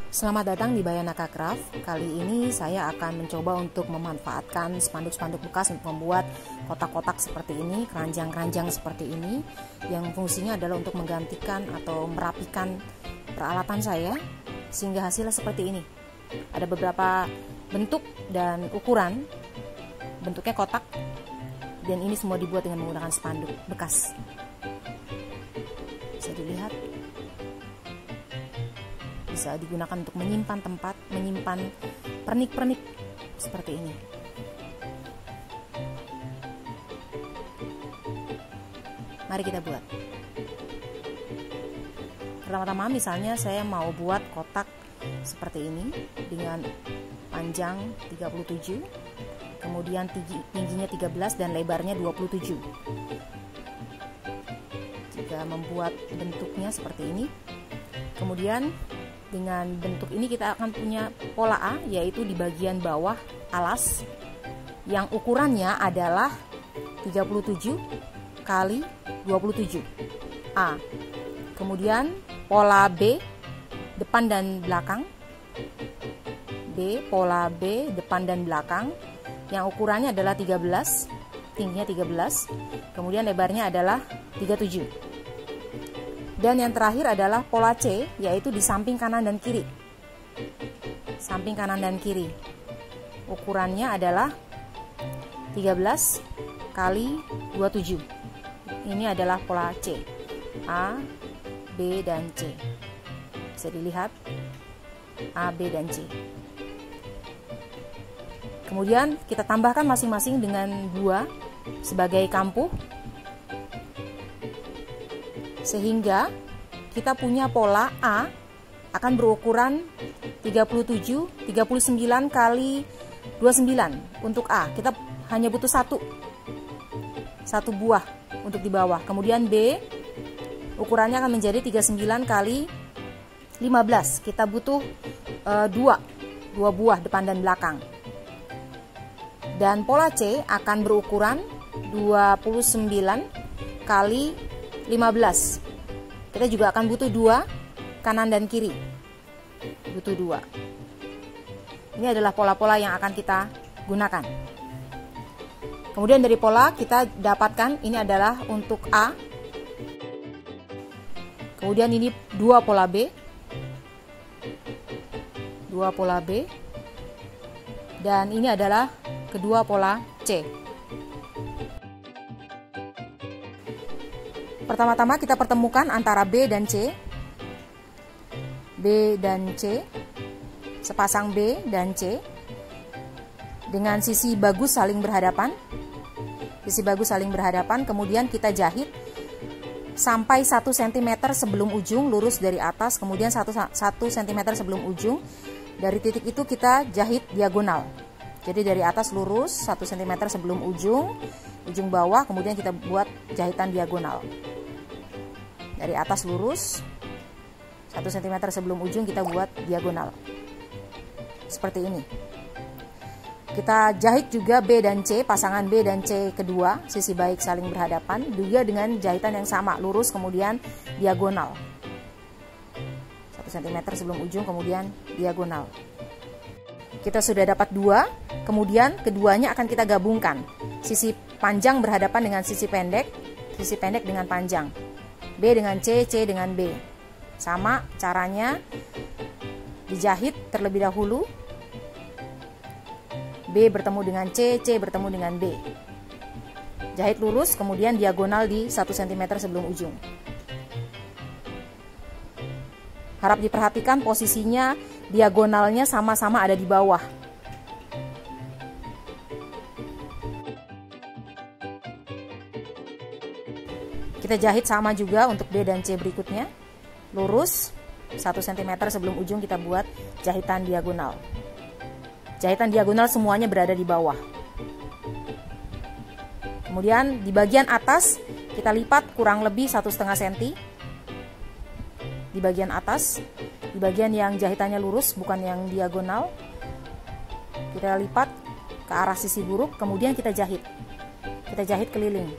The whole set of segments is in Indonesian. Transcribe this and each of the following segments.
Selamat datang di Bayanaka Craft. Kali ini saya akan mencoba untuk memanfaatkan spanduk-spanduk bekas untuk membuat kotak-kotak seperti ini, keranjang-keranjang seperti ini, yang fungsinya adalah untuk menggantikan atau merapikan peralatan saya sehingga hasilnya seperti ini. Ada beberapa bentuk dan ukuran, bentuknya kotak, dan ini semua dibuat dengan menggunakan spanduk bekas. Bisa dilihat, bisa digunakan untuk menyimpan tempat, menyimpan pernik-pernik seperti ini. Mari kita buat. Pertama-tama misalnya saya mau buat kotak seperti ini dengan panjang 37, kemudian tingginya 13 dan lebarnya 27. Jika membuat bentuknya seperti ini, kemudian dengan bentuk ini kita akan punya pola A, yaitu di bagian bawah alas yang ukurannya adalah 37 kali 27 A. Kemudian pola B, depan dan belakang. B, pola B, depan dan belakang, yang ukurannya adalah 13, tingginya 13, kemudian lebarnya adalah 37. Dan yang terakhir adalah pola C, yaitu di samping kanan dan kiri. Samping kanan dan kiri. Ukurannya adalah 13 kali 27. Ini adalah pola C. A, B, dan C. Bisa dilihat A, B, dan C. Kemudian kita tambahkan masing-masing dengan 2 sebagai kampuh, sehingga kita punya pola A akan berukuran 39 kali 29 untuk A. Kita hanya butuh satu buah untuk di bawah. Kemudian B ukurannya akan menjadi 39 kali 15. Kita butuh 2 buah depan dan belakang. Dan pola C akan berukuran 29 kali 15. Kita juga akan butuh 2 kanan dan kiri. Butuh 2. Ini adalah pola-pola yang akan kita gunakan. Kemudian dari pola kita dapatkan ini adalah untuk A. Kemudian ini 2 pola B. 2 pola B. Dan ini adalah kedua pola C. Pertama-tama kita pertemukan antara B dan C. B dan C. Sepasang B dan C dengan sisi bagus saling berhadapan. Sisi bagus saling berhadapan, kemudian kita jahit sampai 1 cm sebelum ujung, lurus dari atas, kemudian 1 cm sebelum ujung. Dari titik itu kita jahit diagonal. Jadi dari atas lurus 1 cm sebelum ujung bawah, kemudian kita buat jahitan diagonal. Dari atas lurus 1 cm sebelum ujung kita buat diagonal. Seperti ini. Kita jahit juga B dan C, pasangan B dan C kedua, sisi baik saling berhadapan, juga dengan jahitan yang sama, lurus kemudian diagonal. 1 cm sebelum ujung kemudian diagonal. Kita sudah dapat 2, kemudian keduanya akan kita gabungkan. Sisi panjang berhadapan dengan sisi pendek dengan panjang. B dengan C, C dengan B. Sama caranya, dijahit terlebih dahulu. B bertemu dengan C, C bertemu dengan B. Jahit lurus, kemudian diagonal di 1 cm sebelum ujung. Harap diperhatikan posisinya, diagonalnya sama-sama ada di bawah. Kita jahit sama juga untuk B dan C berikutnya. Lurus 1 cm sebelum ujung kita buat jahitan diagonal. Jahitan diagonal semuanya berada di bawah. Kemudian di bagian atas kita lipat kurang lebih 1,5 cm. Di bagian atas, di bagian yang jahitannya lurus bukan yang diagonal, kita lipat ke arah sisi buruk, kemudian kita jahit. Kita jahit keliling.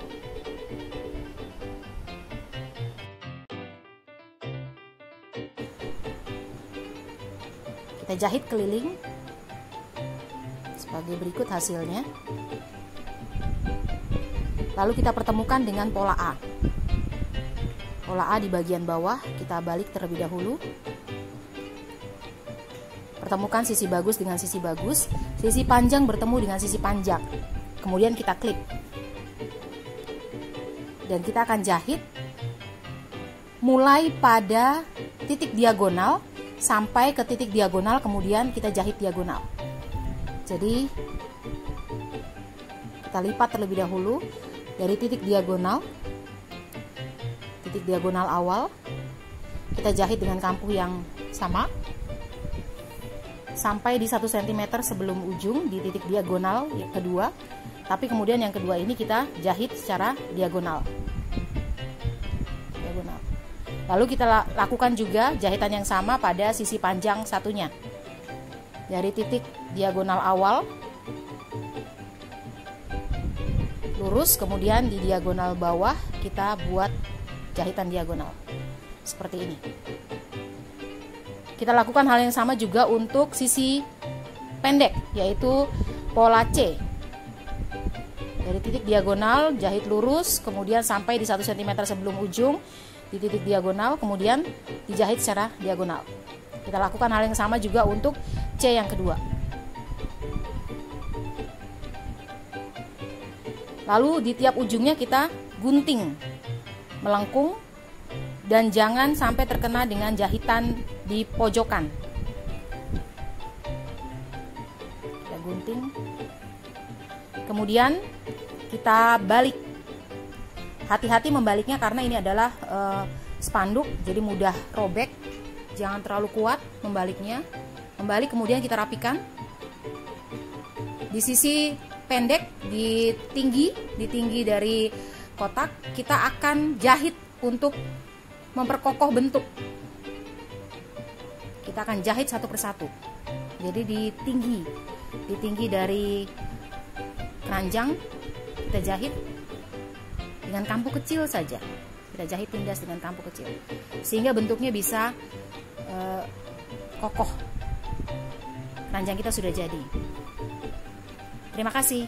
Kita jahit keliling sebagai berikut hasilnya. Lalu kita pertemukan dengan pola A. Pola A di bagian bawah kita balik terlebih dahulu. Pertemukan sisi bagus dengan sisi bagus, sisi panjang bertemu dengan sisi panjang. Kemudian kita klik. Dan kita akan jahit mulai pada titik diagonal sampai ke titik diagonal, kemudian kita jahit diagonal. Jadi kita lipat terlebih dahulu dari titik diagonal awal, kita jahit dengan kampuh yang sama sampai di 1 cm sebelum ujung di titik diagonal yang kedua. Tapi kemudian yang kedua ini kita jahit secara diagonal. Lalu kita lakukan juga jahitan yang sama pada sisi panjang satunya. Dari titik diagonal awal lurus, kemudian di diagonal bawah kita buat jahitan diagonal seperti ini. Kita lakukan hal yang sama juga untuk sisi pendek, yaitu pola C. Dari titik diagonal jahit lurus, kemudian sampai di 1 cm sebelum ujung di titik diagonal, kemudian dijahit secara diagonal. Kita lakukan hal yang sama juga untuk C yang kedua. Lalu di tiap ujungnya kita gunting melengkung dan jangan sampai terkena dengan jahitan di pojokan. Kita gunting. Kemudian kita balik. Hati-hati membaliknya karena ini adalah spanduk, jadi mudah robek. Jangan terlalu kuat membaliknya. Membalik, kemudian kita rapikan. Di sisi pendek, di tinggi dari kotak, kita akan jahit untuk memperkokoh bentuk. Kita akan jahit satu persatu. Jadi di tinggi dari keranjang kita jahit dengan kampuh kecil saja. Kita jahit tindas dengan kampuh kecil sehingga bentuknya bisa kokoh. Keranjang kita sudah jadi. Terima kasih.